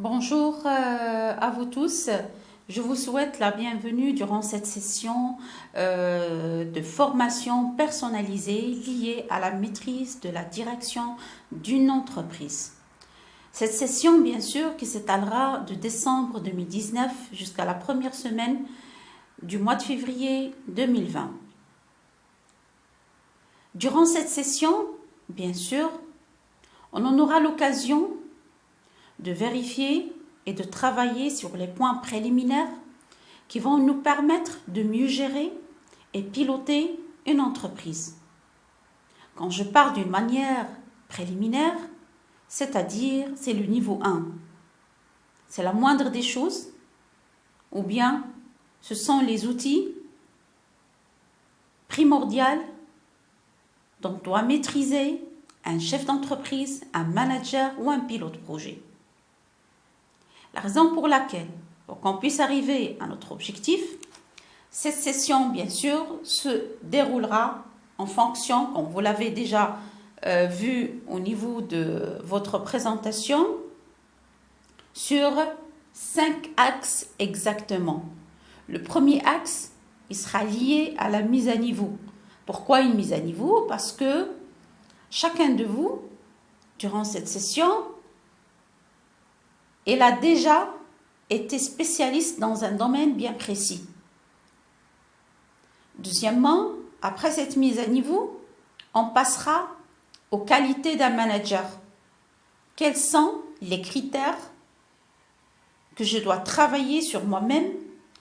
Bonjour à vous tous. Je vous souhaite la bienvenue durant cette session de formation personnalisée liée à la maîtrise de la direction d'une entreprise. Cette session, bien sûr, qui s'étalera de décembre 2019 jusqu'à la première semaine du mois de février 2020. Durant cette session, bien sûr, on en aura l'occasion de vérifier et de travailler sur les points préliminaires qui vont nous permettre de mieux gérer et piloter une entreprise. Quand je parle d'une manière préliminaire, c'est-à-dire c'est le niveau 1. C'est la moindre des choses, ou bien ce sont les outils primordiaux dont doit maîtriser un chef d'entreprise, un manager ou un pilote projet. La raison pour laquelle, pour qu'on puisse arriver à notre objectif, cette session, bien sûr, se déroulera en fonction, comme vous l'avez déjà vu au niveau de votre présentation, sur 5 axes exactement. Le premier axe, il sera lié à la mise à niveau. Pourquoi une mise à niveau? Parce que chacun de vous, durant cette session, il a déjà été spécialiste dans un domaine bien précis. Deuxièmement, après cette mise à niveau, on passera aux qualités d'un manager. Quels sont les critères que je dois travailler sur moi-même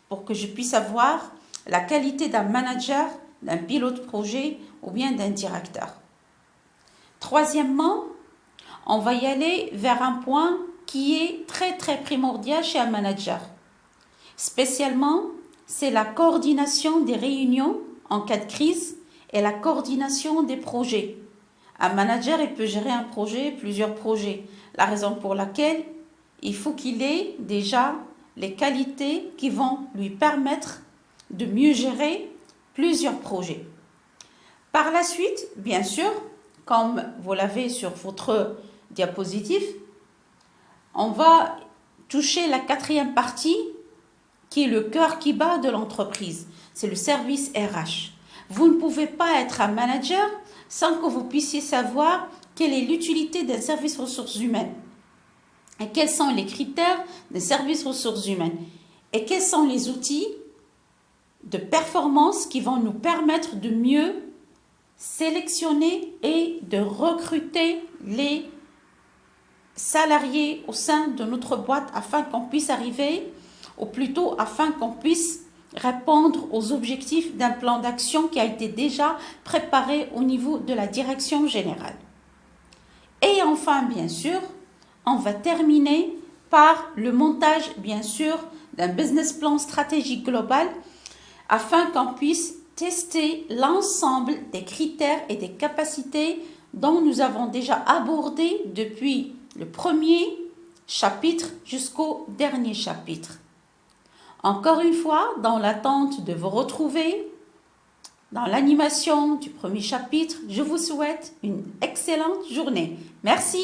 pour que je puisse avoir la qualité d'un manager, d'un pilote projet ou bien d'un directeur. Troisièmement, on va y aller vers un point qui est très primordial chez un manager. Spécialement, c'est la coordination des réunions en cas de crise et la coordination des projets. Un manager, il peut gérer un projet, plusieurs projets. La raison pour laquelle il faut qu'il ait déjà les qualités qui vont lui permettre de mieux gérer plusieurs projets. Par la suite, bien sûr, comme vous l'avez sur votre diapositive, on va toucher la quatrième partie qui est le cœur qui bat de l'entreprise. C'est le service RH. Vous ne pouvez pas être un manager sans que vous puissiez savoir quelle est l'utilité d'un service ressources humaines et quels sont les critères des services ressources humaines et quels sont les outils de performance qui vont nous permettre de mieux sélectionner et de recruter les salariés au sein de notre boîte afin qu'on puisse arriver, ou plutôt afin qu'on puisse répondre aux objectifs d'un plan d'action qui a été déjà préparé au niveau de la direction générale. Et enfin, bien sûr, on va terminer par le montage, bien sûr, d'un business plan stratégique global afin qu'on puisse tester l'ensemble des critères et des capacités dont nous avons déjà abordé depuis le premier chapitre jusqu'au dernier chapitre. Encore une fois, dans l'attente de vous retrouver dans l'animation du premier chapitre, je vous souhaite une excellente journée. Merci.